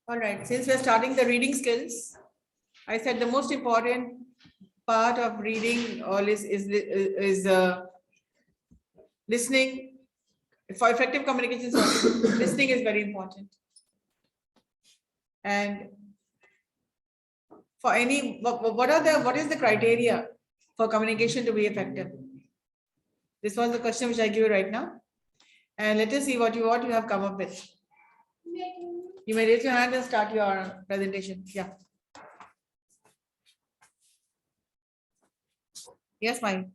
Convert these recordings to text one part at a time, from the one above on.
All right, since we're starting the reading skills, I said the most important part of reading all is listening. For effective communication, listening is very important. And for any, what is the criteria for communication to be effective? This was the question which I give you right now. And let us see what you have come up with. You may raise your hand and start your presentation. Yeah. Yes, Mike.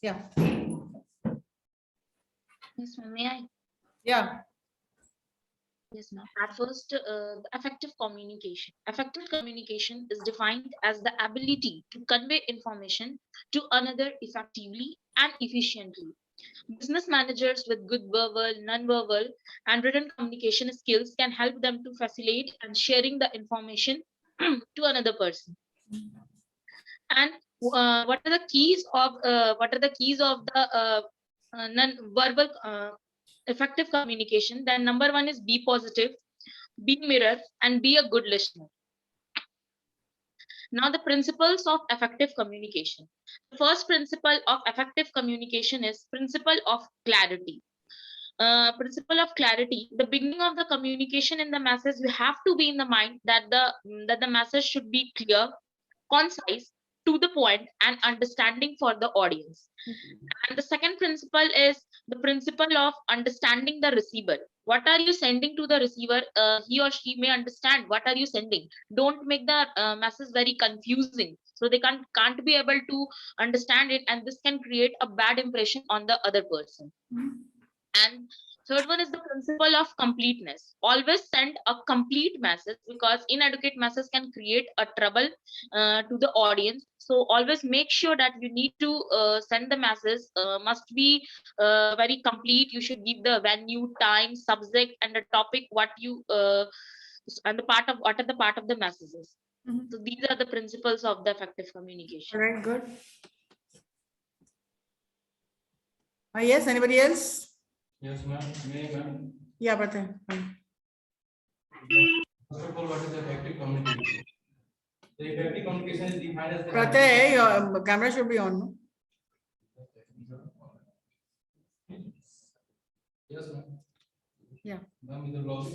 Yeah. Yes, ma'am. May I? Yeah. Yes, ma'am. At first, the effective communication. Effective communication is defined as the ability to convey information to another effectively and efficiently. Business managers with good verbal, non-verbal, and written communication skills can help them to facilitate and sharing the information to another person. And what are the keys of the non-verbal effective communication? Then number one is be positive, be mirror, and be a good listener. Now the principles of effective communication. The first principle of effective communication is principle of clarity. Principle of clarity. The beginning of the communication in the message, we have to be in the mind that the message should be clear, concise, to the point, and understanding for the audience. And the second principle is the principle of understanding the receiver. What are you sending to the receiver? He or she may understand what are you sending. Don't make the message very confusing, so they can't be able to understand it, and this can create a bad impression on the other person. And third one is the principle of completeness. Always send a complete message, because inadequate message can create a trouble to the audience. So always make sure that you need to send the message must be very complete. You should give the venue, time, subject, and the topic, what you and the part of what are the part of the messages. So these are the principles of the effective communication. All right, good. Yes, anybody else? Yes, ma'am. May, ma'am. Yeah, Pratay. First of all, what is effective communication? The effective communication is defined as the Pratay, your camera should be on. No? Yes, ma'am. Yeah. Ma'am, in the lobby,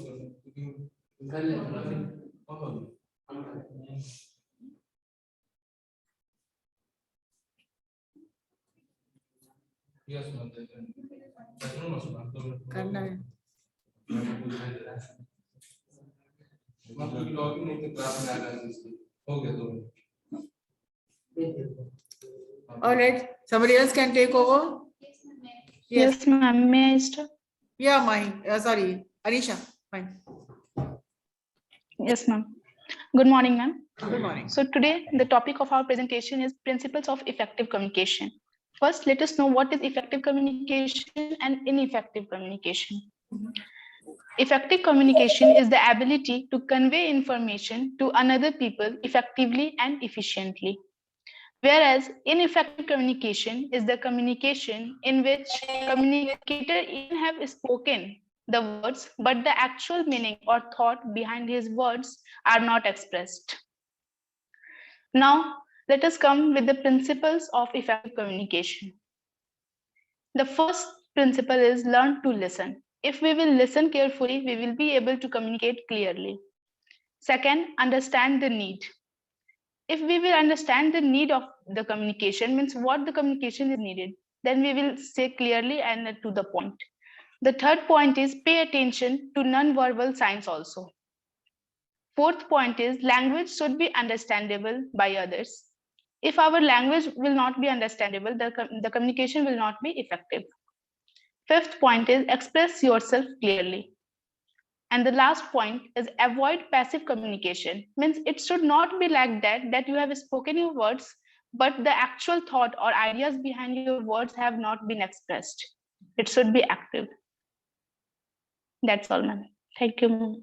yes, ma'am. करना है. Login नहीं तो class में आना है हो गया तो All right, somebody else can take over. Yes, ma'am. May I start? Yeah, mine. Sorry, Anisha. Fine. Yes, ma'am. Good morning, ma'am. Good morning. So today the topic of our presentation is principles of effective communication. First, let us know what is effective communication and ineffective communication. Effective communication is the ability to convey information to another people effectively and efficiently. Whereas ineffective communication is the communication in which communicator even have spoken the words, but the actual meaning or thought behind his words are not expressed. Now, let us come with the principles of effective communication. The first principle is learn to listen. If we will listen carefully, we will be able to communicate clearly. Second, understand the need. If we will understand the need of the communication, means what the communication is needed, then we will say clearly and to the point. The third point is pay attention to non-verbal signs also. Fourth point is language should be understandable by others. If our language will not be understandable, the communication will not be effective. Fifth point is express yourself clearly. And the last point is avoid passive communication. Means it should not be like that you have spoken your words, but the actual thought or ideas behind your words have not been expressed. It should be active. That's all, ma'am. Thank you, ma'am.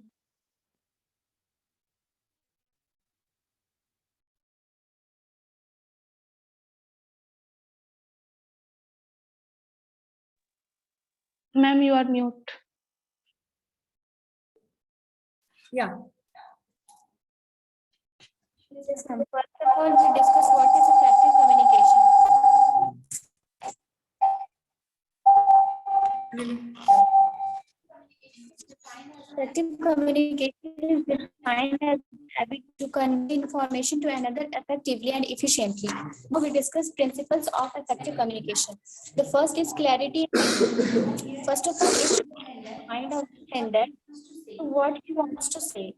Ma'am, you are mute. Yeah. First of all, we discuss what is effective communication. Effective communication is defined as ability to convey information to another effectively and efficiently. Now we discuss principles of effective communication. The first is clarity. First of all, it should be in the mind of the sender what he wants to say.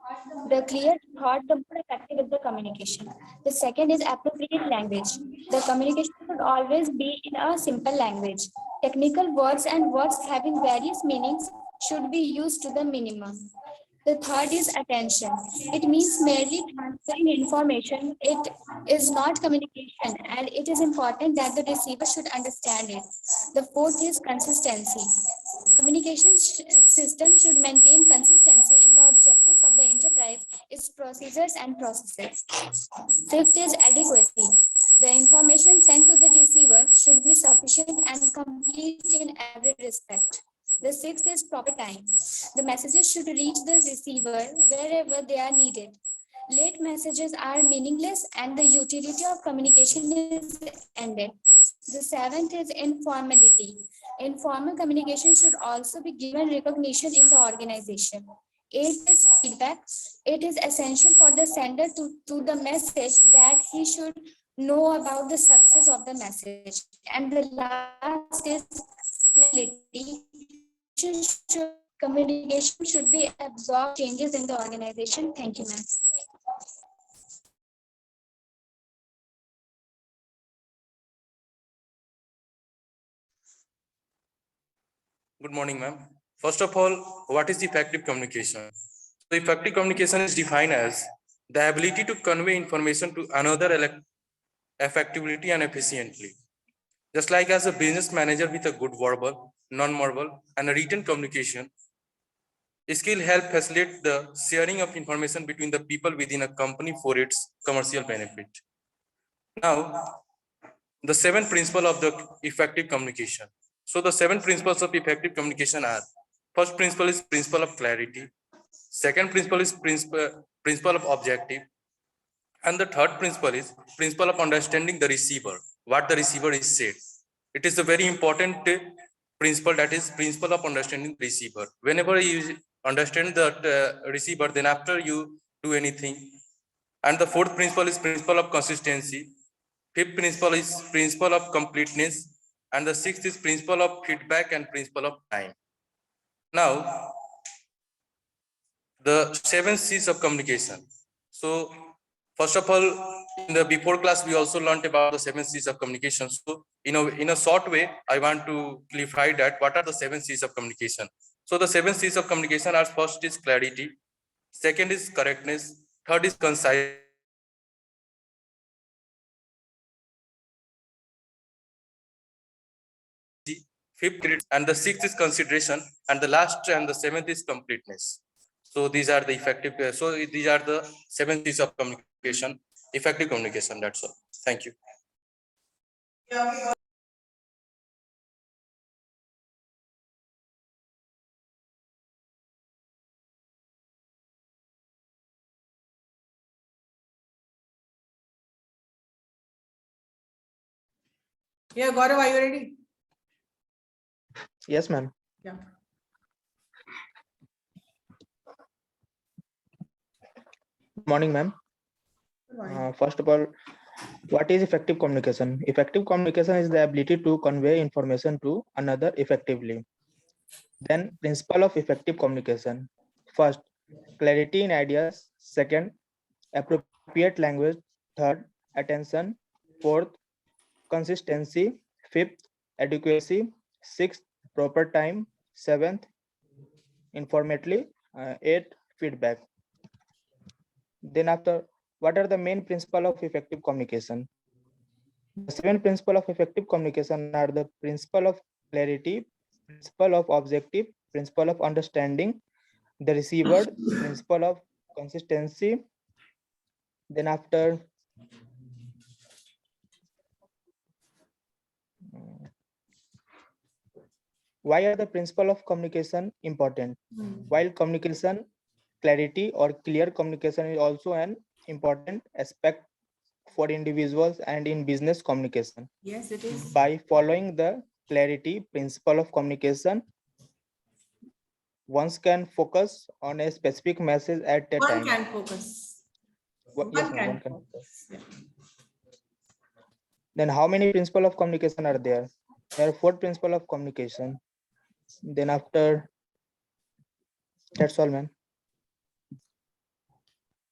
The clear thought, the more effective is the communication. The second is appropriate language. The communication should always be in a simple language. Technical words and words having various meanings should be used to the minimum. The third is attention. It means merely transferring information. It is not communication, and it is important that the receiver should understand it. The fourth is consistency. Communication system should maintain consistency in the objectives of the enterprise, its procedures and processes. Fifth is adequacy. The information sent to the receiver should be sufficient and complete in every respect. The sixth is proper time. The messages should reach the receiver wherever they are needed. Late messages are meaningless and the utility of communication is ended. The seventh is informality. Informal communication should also be given recognition in the organization. Eighth is feedback. It is essential for the sender to the message that he should know about the success of the message. And the last is flexibility. Communication should be absorbed changes in the organization. Thank you, ma'am. Good morning, ma'am. First of all, what is effective communication? So effective communication is defined as the ability to convey information to another effectively and efficiently. Just like as a business manager with a good verbal, non-verbal, and a written communication, skill help facilitate the sharing of information between the people within a company for its commercial benefit. Now, the 7 principles of the effective communication. So the 7 principles of effective communication are: first principle is principle of clarity, second principle is principle of objective, and the third principle is principle of understanding the receiver, what the receiver is said. It is a very important principle, that is principle of understanding the receiver. Whenever you understand the receiver, then after you do anything. And the fourth principle is principle of consistency. Fifth principle is principle of completeness, and the sixth is principle of feedback and principle of time. Now, the 7 C's of communication. So, first of all, in the before class, we also learned about the 7 C's of communication. So, in a short way, I want to clarify that what are the 7 C's of communication. So, the 7 C's of communication are: first is clarity, second is correctness, third is concise, fifth, and the sixth is consideration, and the last and the seventh is completeness. So these are the effective. So these are the 7 C's of communication, effective communication. That's all. Thank you. Yeah, Gaurav, are you ready? Yes, ma'am. Yeah. Good morning, ma'am. Good morning. First of all, what is effective communication? Effective communication is the ability to convey information to another effectively. Then, principle of effective communication. First, clarity in ideas. Second, appropriate language. Third, attention. Fourth, consistency. Fifth, adequacy. Sixth, proper time. Seventh, informally. Eighth, feedback. Then after, what are the main principles of effective communication? The 7 principles of effective communication are the principle of clarity, principle of objective, principle of understanding the receiver, principle of consistency. Then after, why are the principle of communication important? While communication clarity or clear communication is also an important aspect for individuals and in business communication. Yes, it is. By following the clarity principle of communication, one can focus on a specific message at a One time. can focus. Yes, One ma'am, one can can focus. Yeah. Then how many principles of communication are there? There are 4 principles of communication. Then after, that's all, ma'am.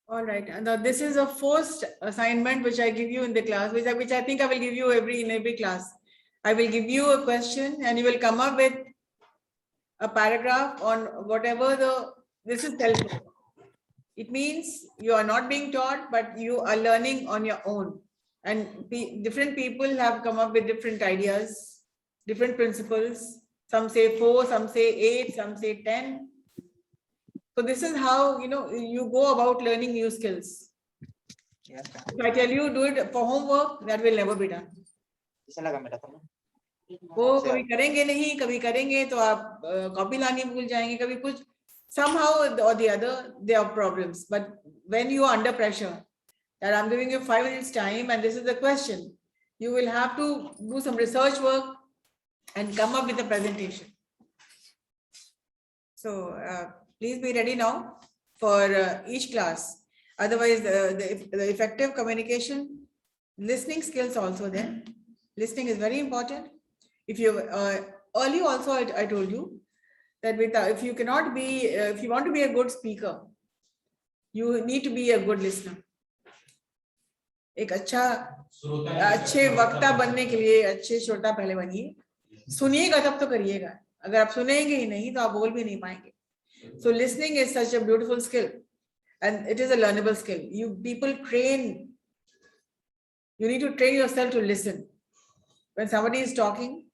All right. And this is a first assignment which I give you in the class, which I think I will give you in every class. I will give you a question and you will come up with a paragraph on whatever this is self-taught. It means you are not being taught, but you are learning on your own. And different people have come up with different ideas, different principles. Some say 4, some say 8, some say 10. So this is how you go about learning new skills. Yes, If I tell you do it for homework, that will never be done. वो कभी करेंगे नहीं, कभी करेंगे तो आप copy लानी भूल जाएंगे, कभी कुछ somehow or the other there are problems. But when you are under pressure, that I'm giving you 5 minutes time and this is the question, you will have to do some research work and come up with a presentation. So please be ready now for each class. Otherwise, the effective communication, listening skills also there. Listening is very important. If you earlier also I told you that if you cannot be, if you want to be a good speaker, you need to be a good listener. एक अच्छे वक्ता बनने के लिए अच्छे श्रोता पहले बनिए, सुनिएगा तब तो करिएगा, अगर आप सुनेंगे ही नहीं तो आप बोल भी नहीं पाएंगे. So listening is such a beautiful skill and it is a learnable skill. You need to train yourself to listen. When somebody is talking,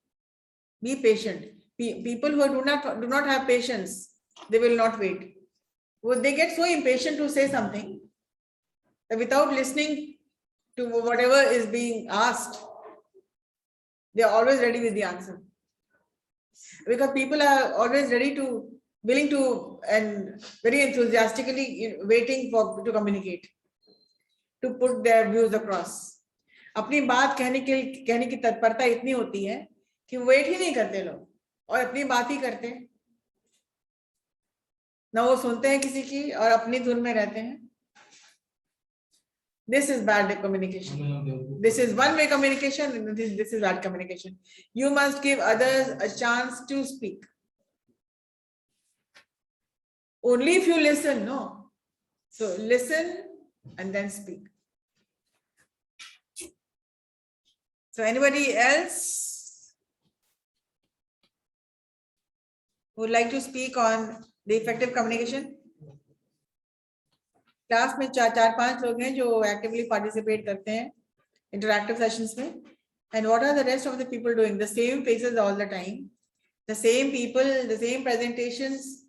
be patient. People who do not have patience, they will not wait. They get so impatient to say something that without listening to whatever is being asked, they are always ready with the answer. Because people are always willing to, and very enthusiastically waiting to communicate, to put their views across. अपनी बात कहने की तत्परता इतनी होती है कि wait ही नहीं करते लोग और अपनी बात ही करते हैं, ना वो सुनते हैं किसी की और अपनी धुन में रहते हैं. This is bad communication. This is one-way communication. This is bad communication. You must give others a chance to speak. Only if you listen, no. So listen and then speak. So anybody else would like to speak on the effective communication? Class में 4-5 लोग हैं जो actively participate करते हैं interactive sessions में. And what are the rest of the people doing? The same faces all the time, the same people, the same presentations.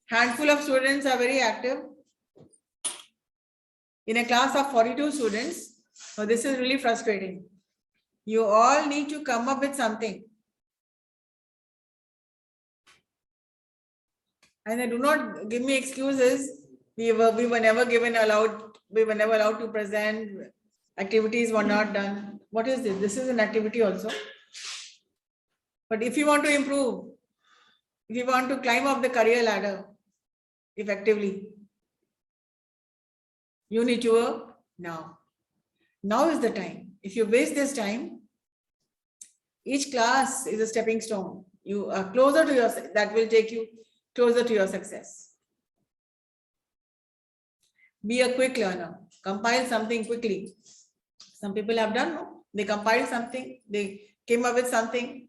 Handful of students are very active. In a class of 42 students, so this is really frustrating. You all need to come up with something. And then do not give me excuses. We were never allowed to present. Activities were not done. What is this? This is an activity also. But if you want to improve, if you want to climb up the career ladder effectively, you need to work now. Now is the time. If you waste this time, each class is a stepping stone. You are closer to that will take you closer to your success. Be a quick learner. Compile something quickly. Some people have done, no? They compiled something, they came up with something,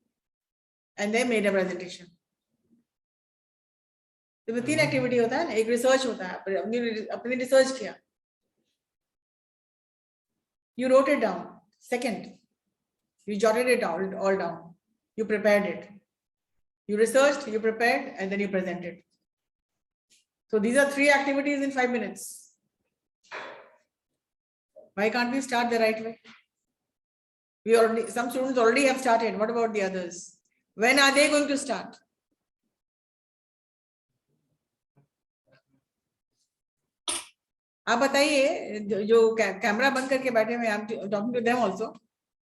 and they made a presentation. तो 3 activity होता है ना, एक research होता है, अपनी research किया. You wrote it down. Second, you jotted it all down. You prepared it. You researched, you prepared, and then you presented. So these are 3 activities in 5 minutes. Why can't we start the right way? Some students already have started. What about the others? When are they going to start? आप बताइए जो camera बंद करके बैठे हुए हैं, I'm talking to them also,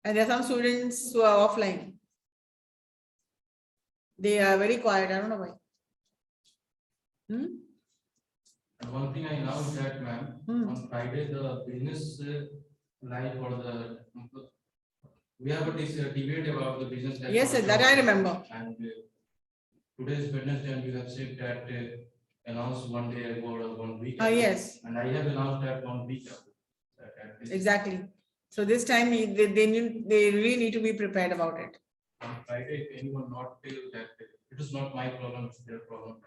and there are some students who are offline. They are very quiet. I don't know why. And one thing I know is that, ma'am, on Friday, the business life or we have a debate about the business life. Yes, for sir, that job. I remember. And today's Wednesday, and you have said that announced one day ago or 1 week. ago. Yes, And I have announced that 1 week ago. that this- exactly. So this time they really need to be prepared about it. On Friday, if anyone not tell that it is not my problem, it's their problem.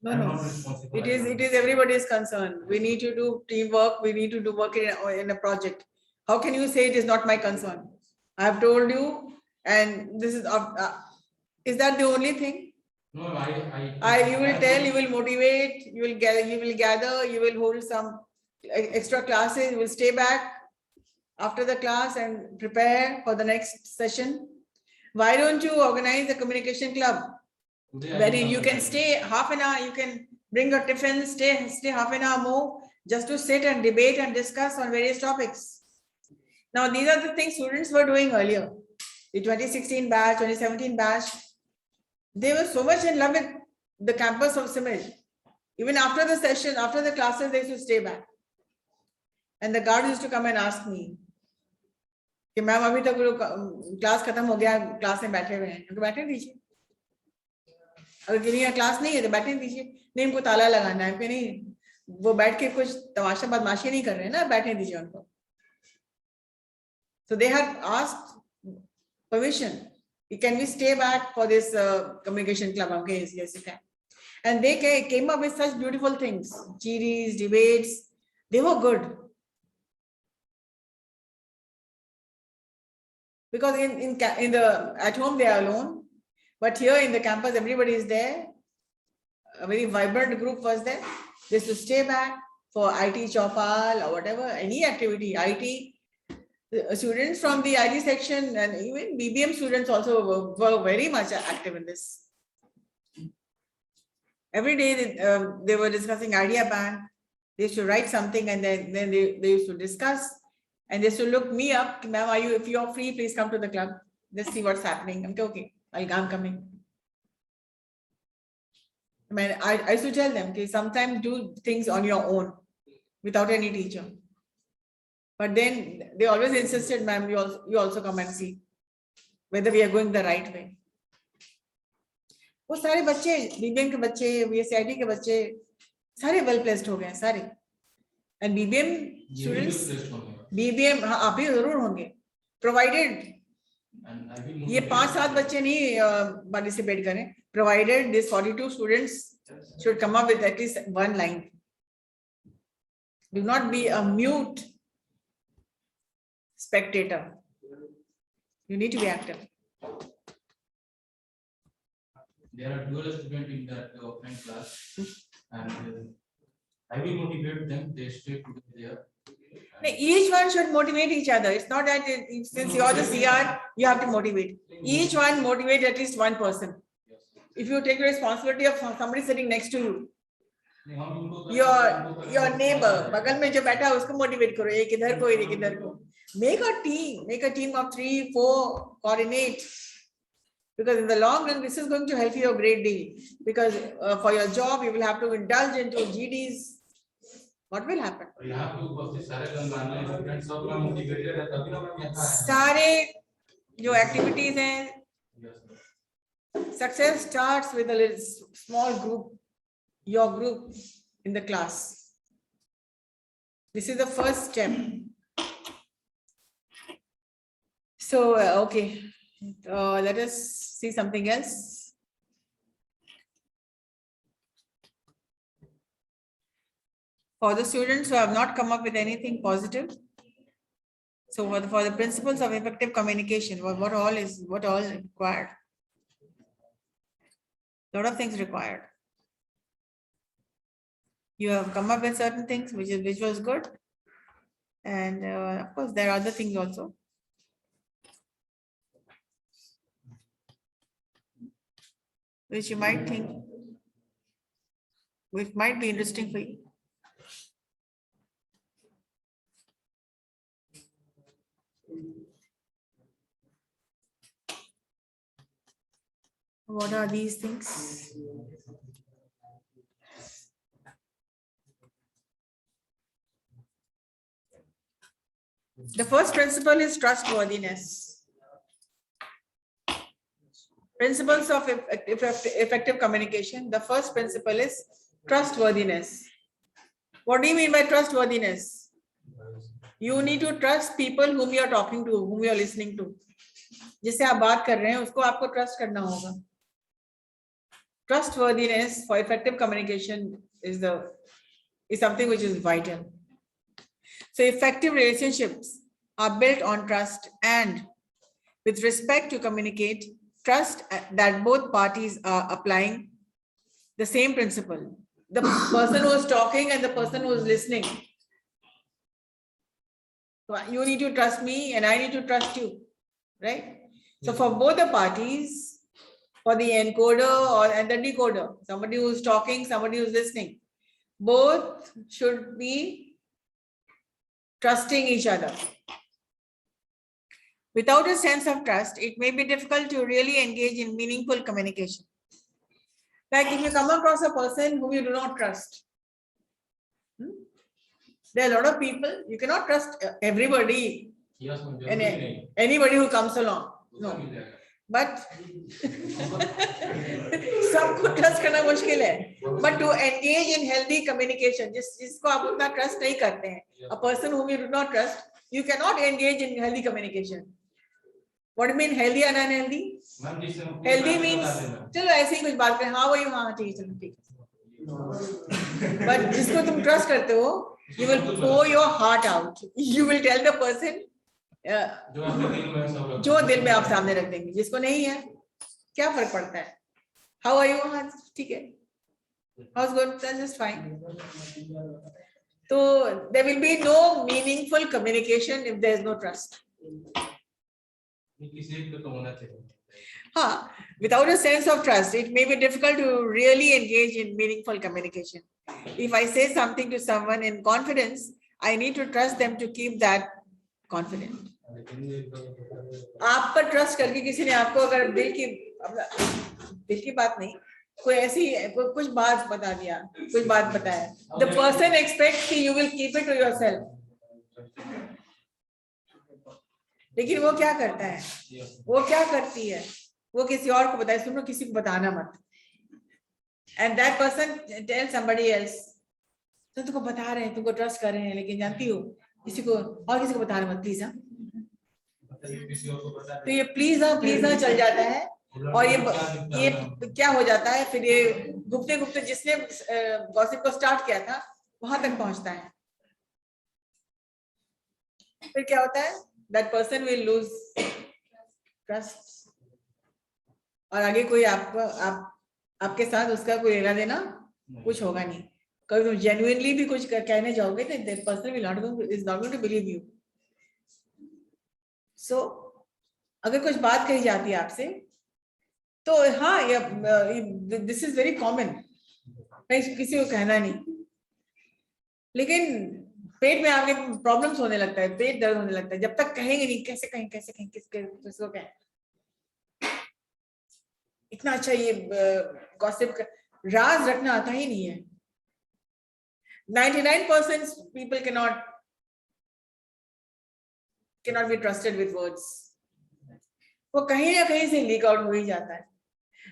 No, I'm no. not responsible. It is everybody's concern. We need to do teamwork. We need to do work in a project. How can you say it is not my concern? I have told you, and this is that the only thing? No, You will tell, you will motivate, you will gather, you will hold some extra classes, you will stay back after the class and prepare for the next session. Why don't you organize a communication club? Today I Wherein will you not can be stay half an hour, you can bring your tiffin, stay half an hour more, just to sit and debate and discuss on various topics. Now, these are the things students were doing earlier. The 2016 batch, 2017 batch, they were so much in love with the campus of Simej. Even after the session, after the classes, they used to stay back. And the guards used to come and ask me, कि ma'am अभी तक class खत्म हो गया, class में बैठे हुए हैं, उनको बैठने दीजिए. अगर किसी का क्लास नहीं है तो बैठने दीजिए. नहीं, उनको ताला लगाना है, फिर नहीं, वो बैठ के कुछ तमाशा बदमाशी नहीं कर रहे हैं ना, बैठने दीजिए उनको. So they had asked permission. Can we stay back for this communication club? Okay, yes, you can. And they came up with such beautiful things, GDs, debates. They were good. Because at home they are alone, but here in the campus everybody is there. A very vibrant group was there. They used to stay back for IT Chopal or whatever, any activity, IT. The students from the IT section and even BBM students also were very much active in this. Every day they were discussing Idea Bank. They used to write something and then they used to discuss. And they used to look me up, ma'am, if you're free, please come to the club. Let's see what's happening. I'm okay, I'm coming. I used to tell them, okay, sometimes do things on your own without any teacher. But then they always insisted, ma'am, you also come and see whether we are going the right way. वो सारे बच्चे, BBM के बच्चे, VSIT के बच्चे, सारे well placed हो गए सारे. And BBM students, BBM हाँ आप भी जरूर होंगे. Provided ये 5-7 बच्चे नहीं participate करें. Provided these 42 students should come up with at least one line. Do not be a mute spectator. You need to be active. There are 12 students in that offline class, and I will motivate them. They stay together. Each one should motivate each other. It's not that since you are the CR, you have to motivate. Each one motivate at least one person. If you take the responsibility of somebody sitting next to you, your neighbor, बगल में जो बैठा है उसको motivate करो. एक इधर को, एक इधर को. Make a team of 3-4, coordinate. Because in the long run, this is going to help you a great deal. Because for your job, you will have to indulge into GDs. What will happen? सारे जो activities हैं, success starts with a little small group, your group in the class. This is the first step. So, okay, let us see something else. For the students who have not come up with anything positive, so for the principles of effective communication, what all required? Lot of things required. You have come up with certain things which was good, and of course there are other things also. Which you might think, which might be interesting for you. What are these things? The first principle is trustworthiness. Principles of effective communication. The first principle is trustworthiness. What do you mean by trustworthiness? You need to trust people whom you are talking to, whom you are listening to. जिससे आप बात कर रहे हैं उसको आपको trust करना होगा. Trustworthiness for effective communication is something which is vital. So effective relationships are built on trust, and with respect to communicate, trust that both parties are applying the same principle. The person who is talking and the person who is listening. So you need to trust me and I need to trust you, right? So for both the parties, for the encoder and the decoder, somebody who is talking, somebody who is listening, both should be trusting each other. Without a sense of trust, it may be difficult to really engage in meaningful communication. Like if you come across a person whom you do not trust, there are a lot of people, you cannot trust everybody and anybody who comes along. No, but सबको trust करना मुश्किल है. But to engage in healthy communication, जिसको आप उतना trust नहीं करते हैं, a person whom you do not trust, you cannot engage in healthy communication. What do you mean healthy and unhealthy? Healthy means चलो ऐसे ही कुछ बात करें, हाँ वही हाँ ठीक है चलो ठीक है. But जिसको तुम trust करते हो, you will pour your heart out. You will tell the person जो दिल में आप सामने रख देंगे. जिसको नहीं है क्या फर्क पड़ता है? How are you? हाँ ठीक है. How's good? That's just fine. So there will be no meaningful communication if there is no trust. Without a sense of trust, it may be difficult to really engage in meaningful communication. If I say something to someone in confidence, I need to trust them to keep that confident. आप पर trust करके किसी ने आपको अगर दिल की बात नहीं, कोई ऐसी कुछ बात बता दिया, कुछ बात बताया, the person expects कि you will keep it to yourself. लेकिन वो क्या करता है, वो क्या करती है, वो किसी और को बताए, सुनो किसी को बताना मत. And that person tells somebody else, तो तुमको बता रहे हैं, तुमको ट्रस्ट कर रहे हैं, लेकिन जानती हो किसी को और किसी को बताना मत प्लीज. तो ये प्लीज हाँ चल जाता है और ये क्या हो जाता है, फिर ये गुप्ते गुप्ते जिसने गॉसिप को स्टार्ट किया था वहां तक पहुंचता है. फिर क्या होता है, that person will lose trust और आगे कोई आपके साथ उसका कोई लेना देना कुछ होगा नहीं. कभी तुम genuinely भी कुछ कहने जाओगे तो that person will not going to believe you. So अगर कुछ बात कही जाती है आपसे तो हाँ this is very common, किसी को कहना नहीं, लेकिन पेट में आपके प्रॉब्लम्स होने लगता है, पेट दर्द होने लगता है जब तक कहेंगे नहीं. कैसे कहें किसको कहें. इतना अच्छा ये गॉसिप का राज रखना आता ही नहीं है. 99% people cannot be trusted with words. वो कहीं ना कहीं से लीक आउट हो ही जाता है.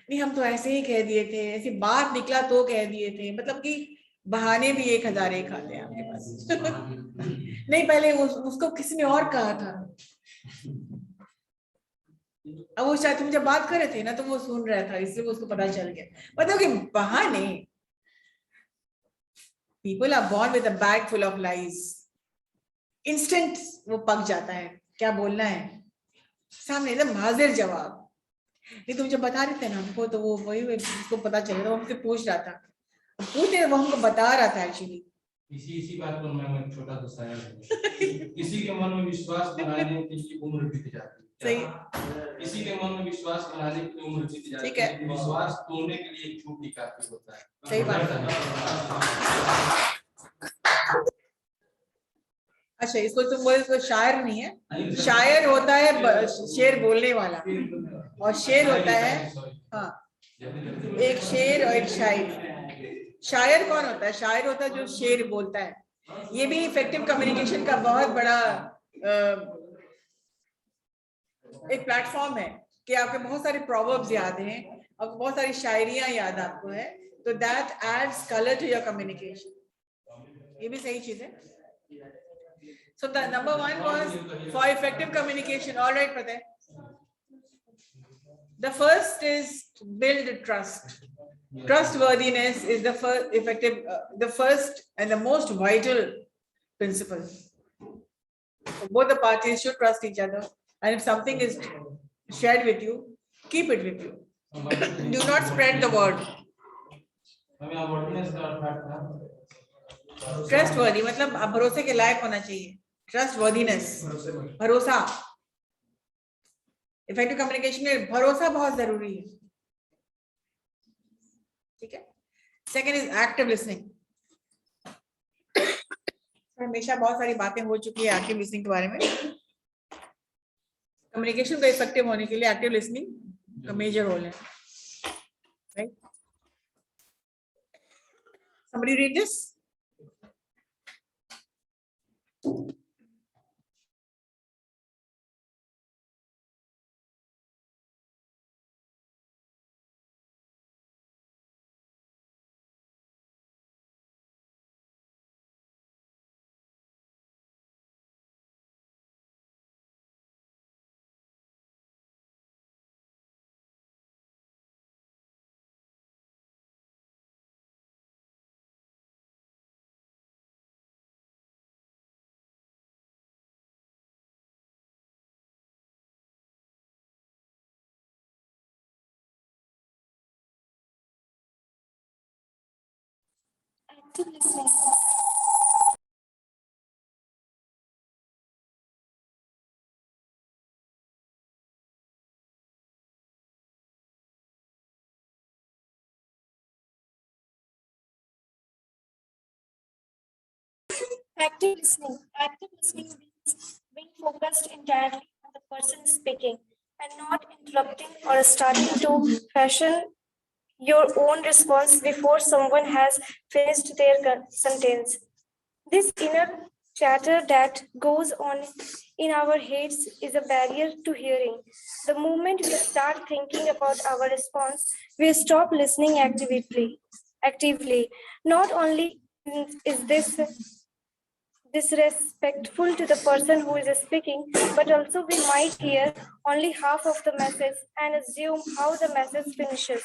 नहीं हम तो ऐसे ही कह दिए थे, ऐसी बात निकला तो कह दिए थे, मतलब कि बहाने भी 1001 आते हैं आपके पास. नहीं पहले उसको किसी ने और कहा था, अब वो शायद तुम जब बात कर रहे थे ना तो वो सुन रहा था इसलिए उसको पता चल गया. मतलब कि बहाने. People are born with a bag full of lies. Instant वो पक जाता है क्या बोलना है, सामने एकदम हाजिर जवाब. नहीं तुम जब बता रहे थे ना हमको तो वो वही उसको पता चला था, वो हमसे पूछ रहा था, पूछते वो हमको बता रहा था एक्चुअली. इसी बात पर मैं छोटा सा किसी के मन में विश्वास बनाने की उम्र बीत जाती है. सही. किसी के मन में विश्वास बनाने की उम्र बीत जाती है. ठीक है. विश्वास तोड़ने के लिए एक झूठ ही काफी होता है. सही बात है. अच्छा इसको तुम बोले तो शायर नहीं है, शायर होता है शेर बोलने वाला, और शेर होता है हाँ एक शेर और एक शायर। शायर कौन होता है? शायर होता है जो शेर बोलता है। ये भी इफेक्टिव कम्युनिकेशन का बहुत बड़ा एक प्लेटफॉर्म है कि आपके बहुत सारे प्रोवर्ब्स याद हैं, आपको बहुत सारी शायरियां याद आपको है, तो that adds colour to your communication. ये भी सही चीज है। So the number one was for effective communication. All right, Pratay. The first is build trust. Trustworthiness is the first effective, the first and the most vital principle. Both the parties should trust each other, and if something is shared with you, keep it with you. Do not spread the word. Trustworthy मतलब आप भरोसे के लायक होना चाहिए। Trustworthiness, भरोसा। Effective communication में भरोसा बहुत जरूरी है। ठीक है। Second is active listening. हमेशा बहुत सारी बातें हो चुकी है एक्टिव लिसनिंग के बारे में। कम्युनिकेशन को इफेक्टिव होने के लिए एक्टिव लिसनिंग का मेजर रोल है। Right? Somebody read this? Active listening. Active listening. Active listening means being focused entirely on the person speaking and not interrupting or starting to fashion your own response before someone has finished their sentence. This inner chatter that goes on in our heads is a barrier to hearing. The moment we start thinking about our response, we stop listening actively. Not only is this disrespectful to the person who is speaking, but also we might hear only half of the message and assume how the message finishes.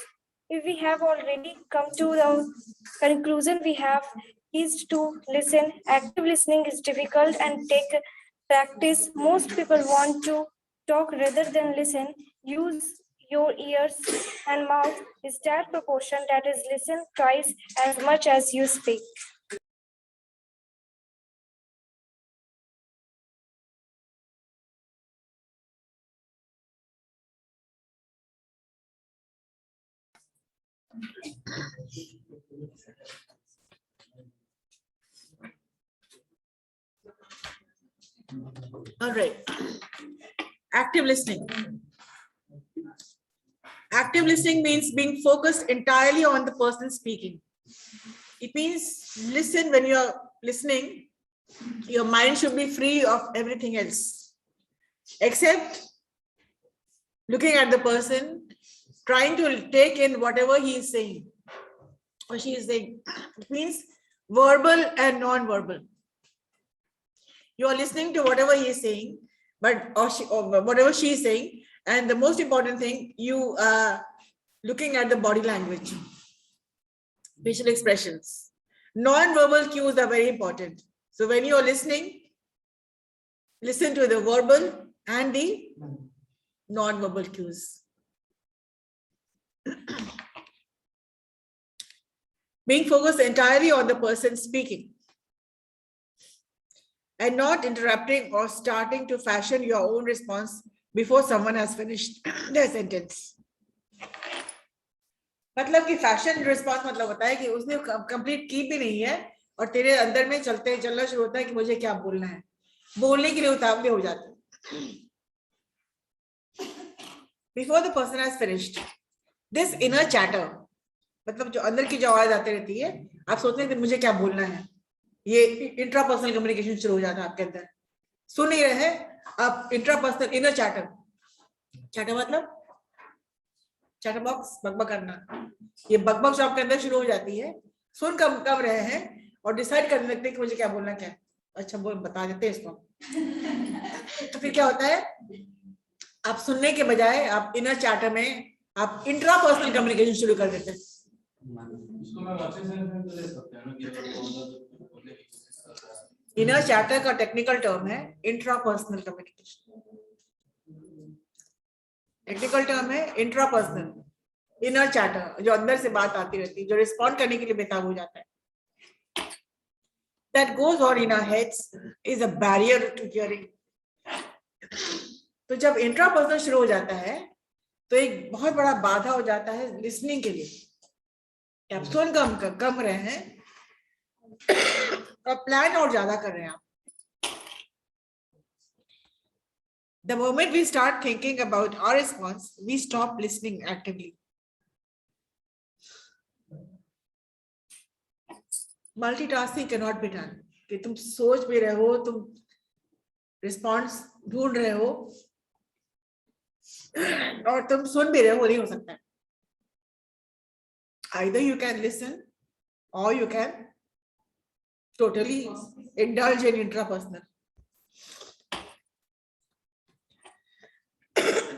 If we have already come to the conclusion we have is to listen, active listening is difficult and take practice. Most people want to talk rather than listen. Use your ears and mouth is that proportion that is listen twice as much as you speak. All right. Active listening. Active listening means being focused entirely on the person speaking. It means listen when you are listening, your mind should be free of everything else, except looking at the person, trying to take in whatever he is saying or she is saying. It means verbal and non-verbal. You are listening to whatever he is saying, or whatever she is saying, and the most important thing, you are looking at the body language, facial expressions. Non-verbal cues are very important. So when you are listening, listen to the verbal and the non-verbal cues. Being focused entirely on the person speaking and not interrupting or starting to fashion your own response before someone has finished their sentence. मतलब कि fashion response मतलब होता है कि उसने complete की भी नहीं है और तेरे अंदर में चलना शुरू होता है कि मुझे क्या बोलना है, बोलने के लिए उतावले हो जाते हैं. Before the person has finished, this inner chatter, मतलब जो अंदर की जो आवाज आती रहती है, आप सोचते हैं कि मुझे क्या बोलना है, ये इंट्रापर्सनल कम्युनिकेशन शुरू हो जाता है आपके अंदर। सुन नहीं रहे हैं आप, इंट्रापर्सनल इनर चैटर, चैटर मतलब चैटर बॉक्स, बकबक करना, ये बकबक जो आपके अंदर शुरू हो जाती है, सुन कम कम रहे हैं और डिसाइड करने लगते हैं कि मुझे क्या बोलना, क्या अच्छा बोल बता देते हैं इसको। तो फिर क्या होता है, आप सुनने के बजाय आप इनर चैटर में आप इंट्रापर्सनल कम्युनिकेशन शुरू कर देते हैं। इसको मैं अच्छे से ले सकते हैं ना कि अगर बोलने की कोशिश कर रहा है। इनर चैटर का टेक्निकल टर्म है इंट्रापर्सनल कम्युनिकेशन, टेक्निकल टर्म है इंट्रापर्सनल, इनर चैटर जो अंदर से बात आती रहती है, जो रिस्पॉन्ड करने के लिए बेताब हो जाता है, that goes on in our heads is a barrier to hearing. तो जब इंट्रापर्सनल शुरू हो जाता है तो एक बहुत बड़ा बाधा हो जाता है लिसनिंग के लिए, आप सुन कम रहे हैं और प्लान और ज्यादा कर रहे हैं आप। The moment we start thinking about our response, we stop listening actively. Multitasking cannot be done. कि तुम सोच भी रहे हो, तुम रिस्पॉन्स ढूंढ रहे हो और तुम सुन भी रहे हो, नहीं हो सकता है। Either you can listen or you can totally indulge in intrapersonal.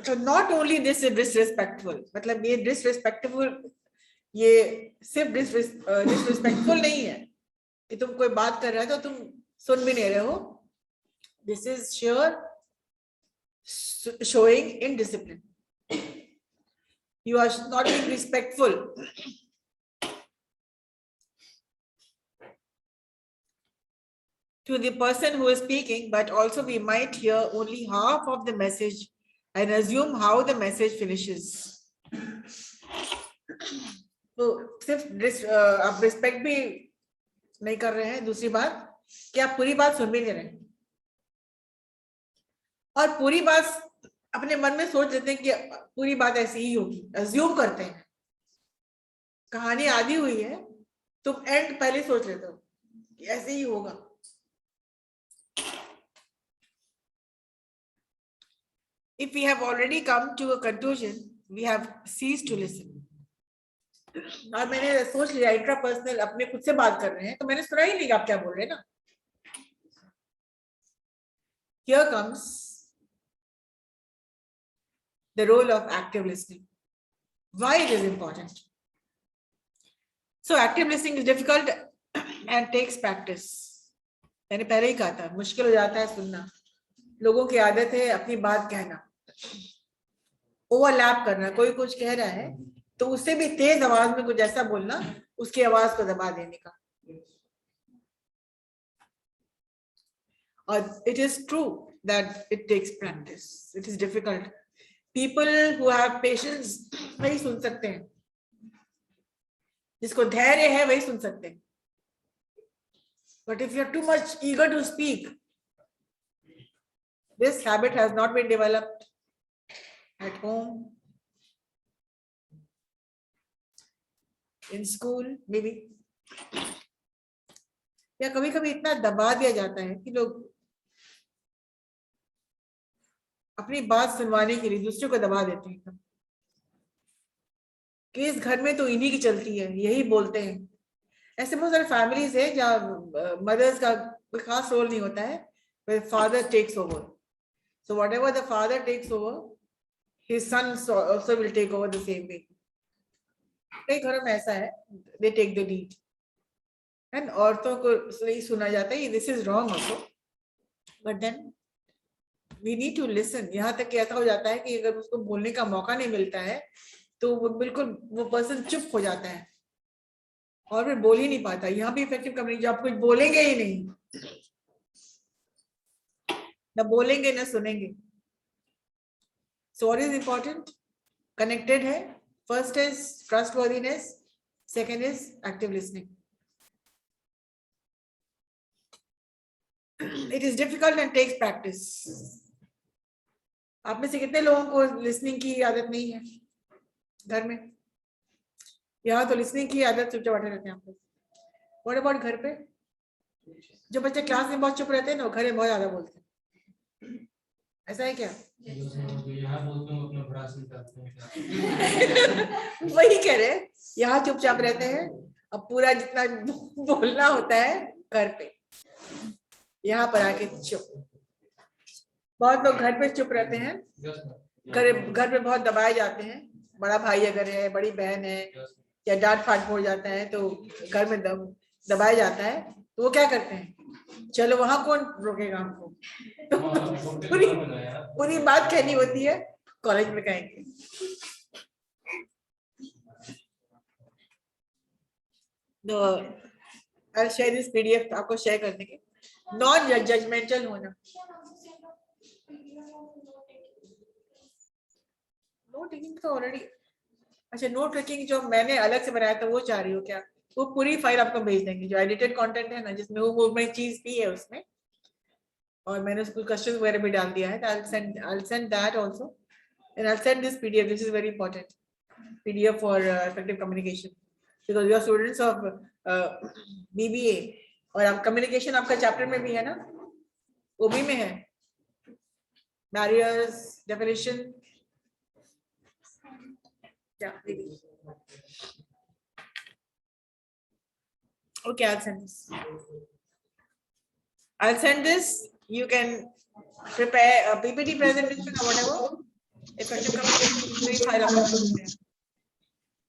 So not only this is disrespectful, मतलब ये disrespectful, ये सिर्फ disrespectful नहीं है कि तुम कोई बात कर रहे हो तो तुम सुन भी नहीं रहे हो, this is sure showing indiscipline. You are not being respectful. To the person who is speaking, but also we might hear only half of the message and assume how the message finishes. तो सिर्फ आप respect भी नहीं कर रहे हैं, दूसरी बात कि आप पूरी बात सुन भी नहीं रहे हैं, और पूरी बात अपने मन में सोच लेते हैं कि पूरी बात ऐसी ही होगी, अज्यूम करते हैं, कहानी आधी हुई है, तुम एंड पहले सोच लेते हो कि ऐसे ही होगा। If we have already come to a conclusion, we have ceased to listen. और मैंने सोच लिया इंट्रापर्सनल अपने खुद से बात कर रहे हैं, तो मैंने सुना ही नहीं आप क्या बोल रहे हैं ना। Here comes the role of active listening. Why it is important? So active listening is difficult and takes practice. मैंने पहले ही कहा था, मुश्किल हो जाता है सुनना, लोगों की आदत है अपनी बात कहना, ओवरलैप करना, कोई कुछ कह रहा है तो उससे भी तेज आवाज में कुछ ऐसा बोलना, उसकी आवाज को दबा देने का। और it is true that it takes practice. It is difficult. People who have patience वही सुन सकते हैं, जिसको धैर्य है वही सुन सकते हैं। But if you are too much eager to speak, this habit has not been developed at home, in school, maybe. या कभी कभी इतना दबा दिया जाता है कि लोग अपनी बात सुनवाने के लिए दूसरे को दबा देते हैं कि इस घर में तो इन्हीं की चलती है, यही बोलते हैं। ऐसे बहुत सारे फैमिलीज है जहाँ मदर्स का कोई खास रोल नहीं होता है, but father takes over. So whatever the father takes over, his son also will take over the same way. कई घरों में ऐसा है, they take the lead. And औरतों को नहीं सुना जाता है, this is wrong also. But then we need to listen. यहाँ तक कि ऐसा हो जाता है कि अगर उसको बोलने का मौका नहीं मिलता है तो वो बिल्कुल वो पर्सन चुप हो जाता है और फिर बोल ही नहीं पाता। यहाँ भी इफेक्टिव कम्युनिकेशन, जो आप कुछ बोलेंगे ही नहीं, ना बोलेंगे ना सुनेंगे। So what is important? Connected है। First is trustworthiness, second is active listening. It is difficult and takes practice. आप में से कितने लोगों को लिसनिंग की आदत नहीं है घर में? यहाँ तो लिसनिंग की आदत चुपचाप बैठे रहते हैं आप लोग। व्हाट अबाउट घर पे? जो बच्चे क्लास में बहुत चुप रहते हैं ना, वो घर में बहुत ज्यादा बोलते हैं। ऐसा है क्या? यहाँ बोलते हैं अपना भाषण करते हैं। वही कह रहे हैं, यहाँ चुपचाप रहते हैं, अब पूरा जितना बोलना होता है घर पे, यहाँ पर आके चुप। बहुत लोग घर पे चुप रहते हैं, घर पे बहुत दबाए जाते हैं। बड़ा भाई अगर है, बड़ी बहन है, या डांट फाट हो जाता है तो घर में दबाया जाता है, तो वो क्या करते हैं, चलो वहां कौन रोकेगा हमको, तो पूरी बात कहनी होती है, कॉलेज में कहेंगे। तो I'll share this PDF, आपको शेयर कर देंगे। नॉन जजमेंटल होना। नोट टेकिंग तो ऑलरेडी, अच्छा नोट टेकिंग जो मैंने अलग से बनाया था वो चाह रही हो क्या? वो पूरी फाइल आपको भेज देंगे, जो एडिटेड कंटेंट है ना, जिसमें वो मैं चीज भी है उसमें, और मैंने उसको क्वेश्चन वगैरह भी डाल दिया है। I'll send that also, and I'll send this PDF. This is very important PDF for effective communication, because you are students of BBA, और आप communication आपका चैप्टर में भी है ना, OB में है, barriers, definition, yeah, maybe. Okay, I'll send this. I'll send this. You can prepare a PPT presentation or whatever. Effective communication file upload.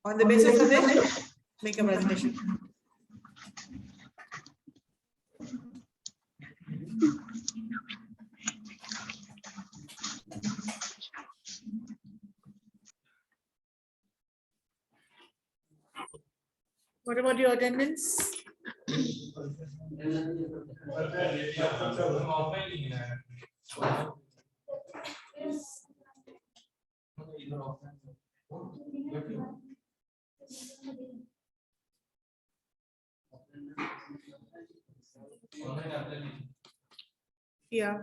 On the basis of this, make a presentation. What about your attendance? Yeah.